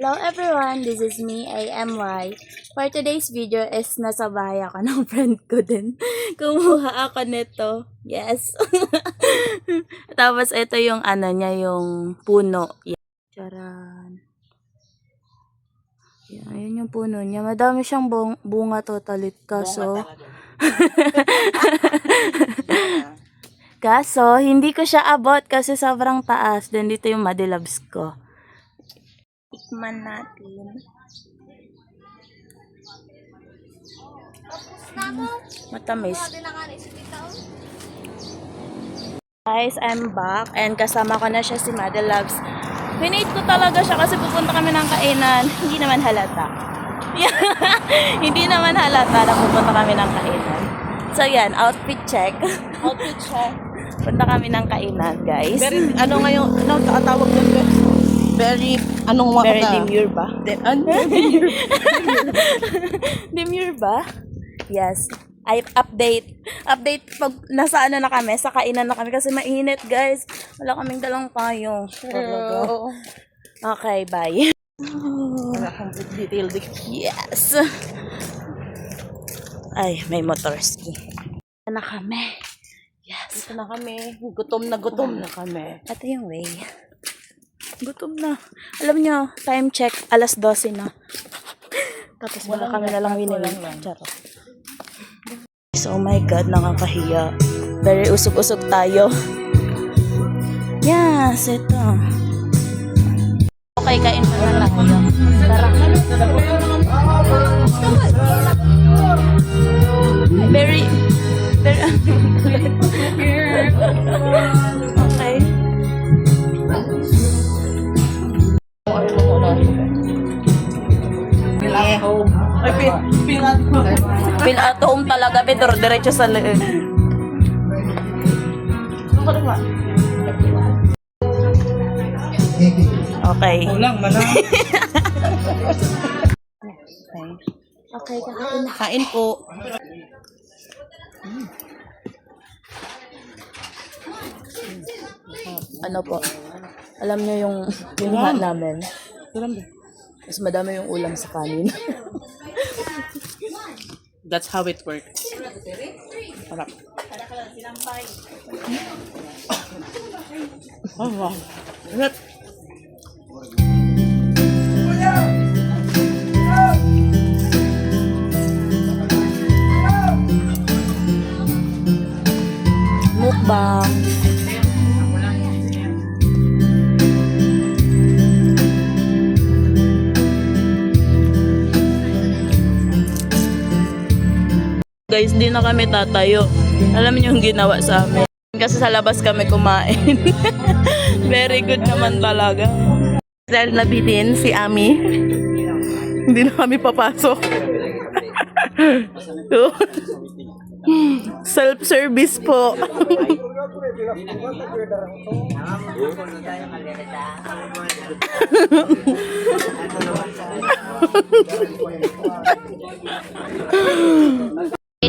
Hello everyone, this is me, AMY. For today's video is nasa bahay ako ng friend ko din. Kumuha ako nito. Yes. Tapos ito yung ano niya, yung puno. Charan. Yan, ayun yung puno niya. Madami siyang bunga totally. Kaso, hindi ko siya abot kasi sobrang taas. Then dito yung madilabs ko. Tikman natin. Matamis. Guys, I'm back. And kasama ko na siya si Madilabs. Pinate ko talaga siya kasi pupunta kami ng kainan. Hindi naman halata. Hindi naman halata na pupunta kami ng kainan. So yan, outfit check. Outfit check. Punta kami ng kainan, guys. Very, ano ngayon, ano tawag doon? Very, anong mga Very demure ba? Demure. Demure ba? Yes. I update pag nasa ano na kami, sa kainan na kami kasi mainit, guys. Wala kaming dalang payong. Okay, bye. Wala kang detailed. Yes. Ay, may motorski. Na kami. Yes. Ito na kami. Gutom na kami. Ito yung way. Gutom na. Alam nyo, time check, alas 12 na. Tapos wala kami na lang winili. Charot. So, oh my God, nakakahiya. Very usog-usog tayo. Yes, ito. Okay, kain mo na tayo. Tara. Very okay. Feel at home talaga, pero diretso sa leeg. Okay. Okay, kakain na. Kain po. Ano po? Alam niyo yung binha namin. Mas madami yung ulam sa kanin. That's how it works. Harap. Oh, wow. Harap. Mukbang. Guys, di na kami tatayo. Alam niyo yung ginawa sa amin. Kasi sa labas kami kumain. Very good naman talaga. Dahil nabitin si Ami, hindi na kami papasok. Self-service po.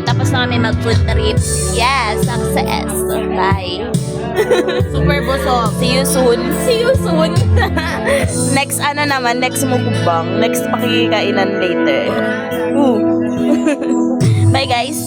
Tapos na kami mag-food trip. Yes, success. Bye. Super busog. See you soon. See you soon. Next ano naman, next mukbang. Next pakikainan later. Bye guys.